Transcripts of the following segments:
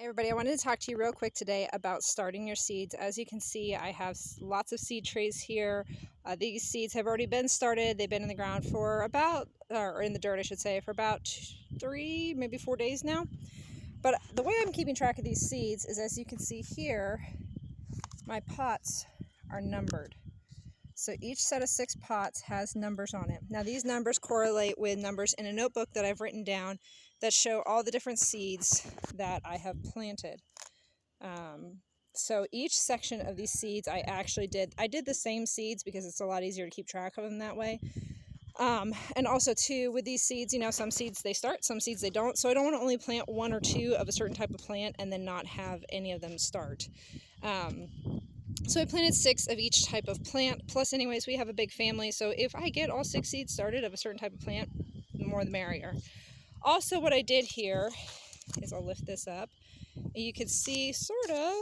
Hey everybody, I wanted to talk to you real quick today about starting your seeds. As you can see, I have lots of seed trays here. These seeds have already been started. They've been in the ground for or in the dirt I should say, for about 3, maybe 4 days now. But the way I'm keeping track of these seeds is, as you can see here, my pots are numbered. So each set of 6 pots has numbers on it. Now these numbers correlate with numbers in a notebook that I've written down that show all the different seeds that I have planted. So each section of these seeds I did the same seeds because it's a lot easier to keep track of them that way. And also too, with these seeds, some seeds they start, some seeds they don't. So I don't want to only plant 1 or 2 of a certain type of plant and then not have any of them start. So I planted 6 of each type of plant. Plus, anyways, we have a big family. So if I get all 6 seeds started of a certain type of plant, the more the merrier. Also, what I did here is I'll lift this up. You can see sort of,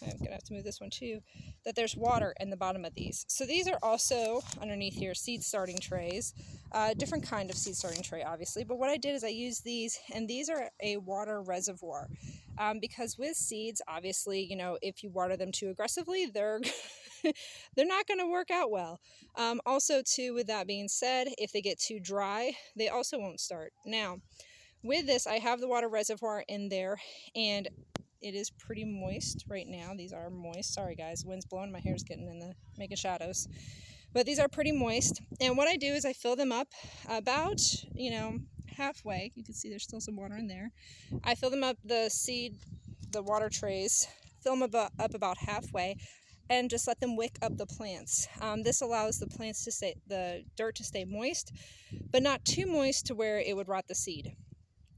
I'm going to have to move this one too, that there's water in the bottom of these. So these are also underneath here seed starting trays, different kind of seed starting tray obviously, but what I did is I used these, and these are a water reservoir, because with seeds, obviously, if you water them too aggressively, they're not going to work out well. Also too, with that being said, if they get too dry, they also won't start. Now, with this, I have the water reservoir in there, and it is pretty moist right now. These are moist. Sorry guys, wind's blowing, my hair's getting making shadows. But these are pretty moist. And what I do is I fill them up about, halfway. You can see there's still some water in there. I fill them up, the water trays, fill them up about halfway, and just let them wick up the plants. This allows the dirt to stay moist, but not too moist to where it would rot the seed.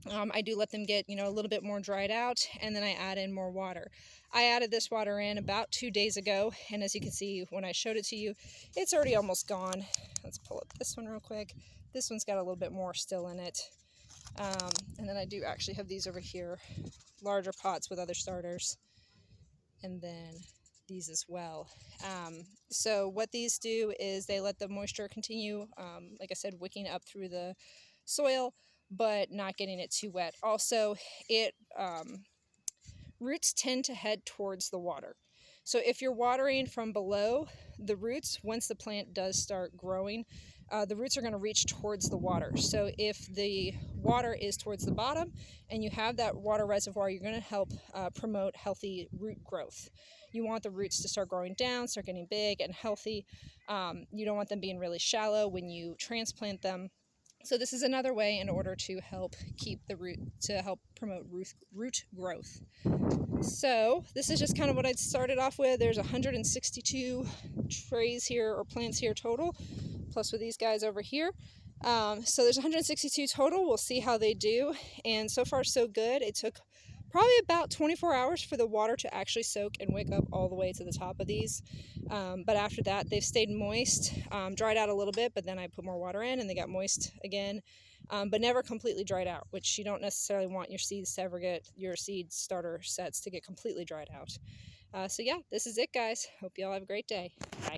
I do let them get, a little bit more dried out, and then I add in more water. I added this water in about 2 days ago, and as you can see when I showed it to you, it's already almost gone. Let's pull up this one real quick. This one's got a little bit more still in it. And then I do actually have these over here, larger pots with other starters, and then these as well. So what these do is they let the moisture continue, like I said, wicking up through the soil, but not getting it too wet. Also, roots tend to head towards the water. So if you're watering from below, the roots, once the plant does start growing, the roots are going to reach towards the water. So if the water is towards the bottom and you have that water reservoir, you're going to help promote healthy root growth. You want the roots to start growing down, start getting big and healthy. You don't want them being really shallow when you transplant them. So this is another way in order to help help promote root growth. So this is just kind of what I started off with. There's 162 trays here, or plants here total, plus with these guys over here. So there's 162 total. We'll see how they do. And so far so good. It took probably about 24 hours for the water to actually soak and wick up all the way to the top of these. But after that, they've stayed moist, dried out a little bit, but then I put more water in and they got moist again, but never completely dried out, which you don't necessarily want your seeds to ever get, your seed starter sets to get completely dried out. So yeah, this is it guys. Hope you all have a great day. Bye.